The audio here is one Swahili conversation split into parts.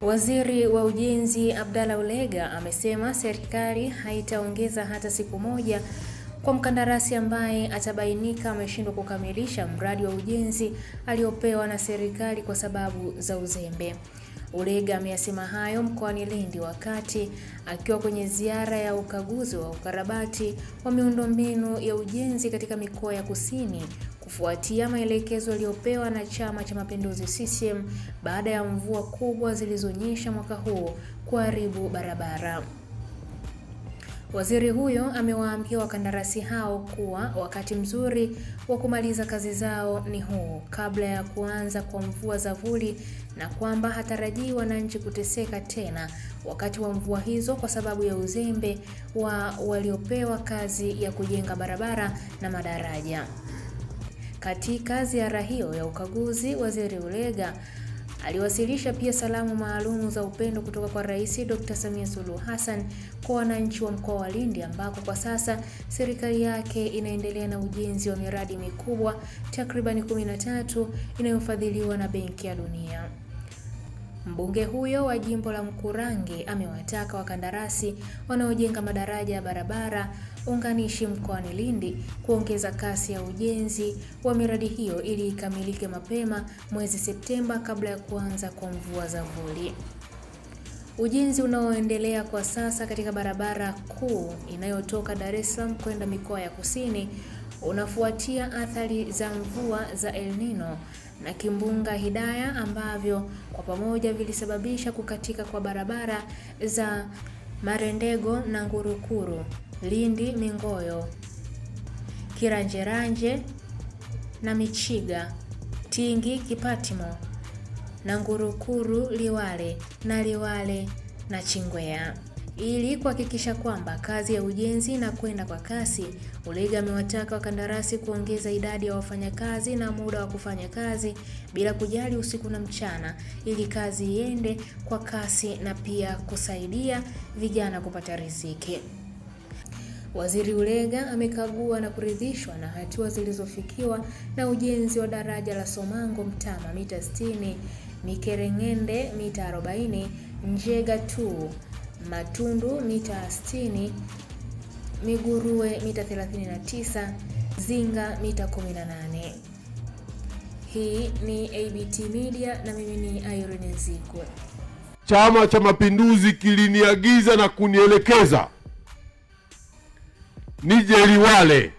Waziri wa Ujenzi Abdalla Ulega amesema serikali haitaongeza hata siku moja kwa mkandarasi ambaye atabainika ameshindwa kukamilisha mradi wa ujenzi aliopewa na serikali kwa sababu za uzembe. Ulega ameyasema hayo mkoani Lindi wakati akiwa kwenye ziara ya ukaguzi wa ukarabati wa miundombinu ya ujenzi katika mikoa ya Kusini kufuatia maelekezo yaliyopewa na Chama cha Mapinduzi CCM baada ya mvua kubwa zilizonyesha mwaka huu kuharibu barabara. Waziri huyo amewaambia wakandarasi hao kuwa wakati mzuri wa kumaliza kazi zao ni huu kabla ya kuanza kwa mvua za vuli, na kwamba hatarajii wananchi kuteseka tena wakati wa mvua hizo kwa sababu ya uzembe wa waliopewa kazi ya kujenga barabara na madaraja. Katika ziara hiyo ya ukaguzi, Waziri Ulega aliwasilisha pia salamu maalumu za upendo kutoka kwa Rais Dr. Samia Suluhu Hassan kwa wananchi wa mkoa wa Lindi, ambako kwa sasa serikali yake inaendelea na ujenzi wa miradi mikubwa takriban 13 inayofadhiliwa na Benki ya Dunia. Mbunge huyo wa jimbo la Mkurange amewataka wakandarasi wanaojenga madaraja ya barabara unganishi mkoani Lindi kuongeza kasi ya ujenzi wa miradi hiyo ili ikamilike mapema mwezi Septemba kabla ya kuanza kwa mvua za vuli. Ujenzi unaoendelea kwa sasa katika barabara kuu inayotoka Dar es Salaam kwenda mikoa ya Kusini unafuatia athari za mvua za El Nino na kimbunga Hidaya ambavyo kwa pamoja vilisababisha kukatika kwa barabara za Marendego na Ngurukuru, Lindi Mingoyo, Kiranjeranje na Michiga, Tingi Kipatimo na Ngurukuru Liwale na Liwale na Chingwea. Ili kuhakikisha kwamba kazi ya ujenzi inakwenda kwa kasi, Ulega amewataka wakandarasi kuongeza idadi ya wafanyakazi na muda wa kufanya kazi bila kujali usiku na mchana ili kazi iende kwa kasi na pia kusaidia vijana kupata riziki. Waziri Ulega amekagua na kuridhishwa na hatua zilizofikiwa na ujenzi wa daraja la Somango Mtama mita 60, Mikerengende mita 40, Njega 2 Matundu mita 60, Miguruwe mita 39, Zinga mita 18. Hii ni ABT Media na mimi ni Irene Nzikwe. Chama cha Mapinduzi kiliniagiza na kunielekeza nije Liwale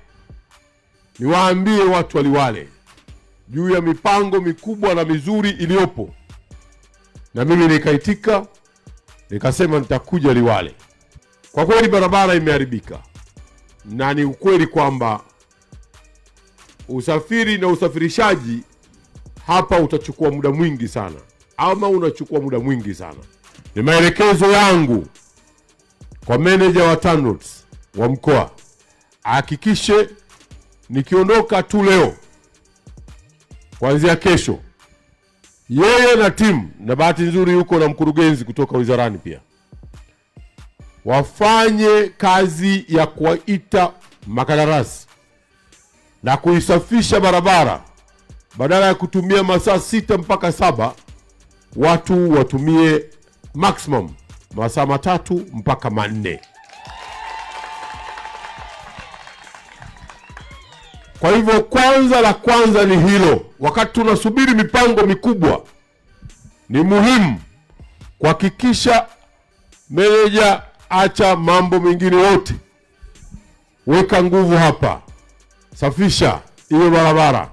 niwaambie watu wa Liwale juu ya mipango mikubwa na mizuri iliyopo, na mimi nikaitika nikasema nitakuja Liwale. Kwa kweli barabara imeharibika, na ni ukweli kwamba usafiri na usafirishaji hapa utachukua muda mwingi sana, ama unachukua muda mwingi sana. Ni maelekezo yangu kwa meneja wa TANROADS wa mkoa hakikishe nikiondoka tu leo, kuanzia kesho yeye na timu, na bahati nzuri yuko na mkurugenzi kutoka wizarani pia, wafanye kazi ya kuwaita makandarasi na kuisafisha barabara. Badala ya kutumia masaa 6 mpaka 7, watu watumie maximum masaa 3 mpaka 4. Kwa hivyo la kwanza ni hilo. Wakati tunasubiri mipango mikubwa, ni muhimu kuhakikisha meneja acha mambo mengine yote, weka nguvu hapa, safisha hiyo barabara.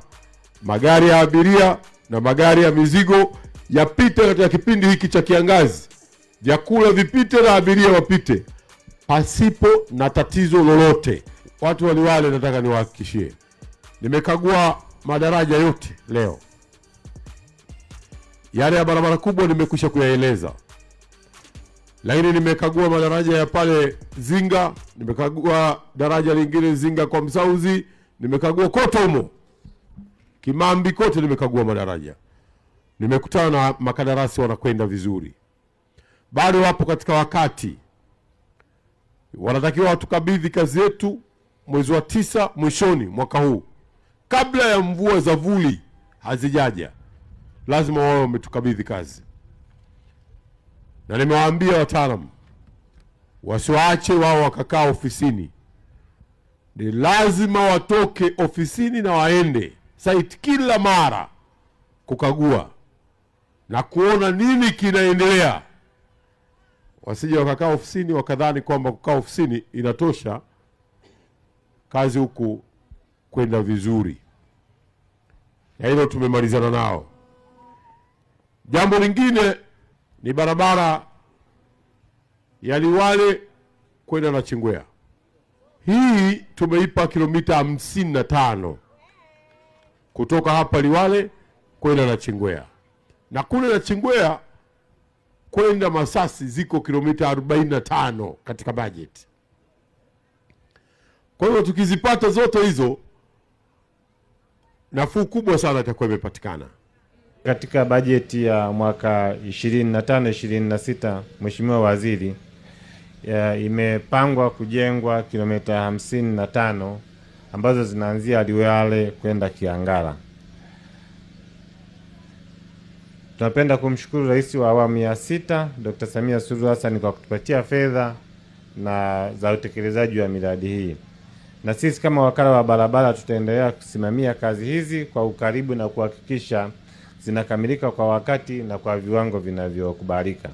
Magari ya abiria na magari ya mizigo yapite katika kipindi hiki cha kiangazi, vyakula vipite na abiria wapite pasipo na tatizo lolote. Watu wa Liwale nataka niwahakikishie, nimekagua madaraja yote leo. Yale ya barabara kubwa nimekwisha kuyaeleza, lakini nimekagua madaraja ya pale Zinga, nimekagua daraja lingine Zinga kwa Msauzi, nimekagua kote humo Kimambi, kote nimekagua madaraja. Nimekutana na makandarasi wanakwenda vizuri, bado wapo katika wakati, wanatakiwa watukabidhi kazi yetu mwezi wa 9 mwishoni mwaka huu, kabla ya mvua za vuli hazijaja. Lazima wao wametukabidhi kazi. na nimewaambia wataalamu wasiwaache wao wakakaa ofisini. Ni lazima watoke ofisini na waende site kila mara kukagua na kuona nini kinaendelea. Wasije wakakaa ofisini wakadhani kwamba kukaa ofisini inatosha kazi huku kwenda vizuri. Na hilo tumemalizana nao. Jambo lingine ni barabara ya Liwale kwenda Nachingwea. Hii tumeipa kilomita 55 kutoka hapa Liwale kwenda Nachingwea. Na kule Nachingwea kwenda Masasi ziko kilomita 45 katika budget. Kwa hiyo tukizipata zote hizo, nafuu kubwa sana itakuwa imepatikana. Katika bajeti ya mwaka 25-26, Mheshimiwa Waziri, imepangwa kujengwa kilomita 55 ambazo zinaanzia Liwale kwenda Kiangala. Tunapenda kumshukuru Rais wa awamu ya 6 Dr. Samia Suluhu Hassan kwa kutupatia fedha na za utekelezaji wa miradi hii. Na sisi kama wakala wa barabara tutaendelea kusimamia kazi hizi kwa ukaribu na kuhakikisha zinakamilika kwa wakati na kwa viwango vinavyokubalika.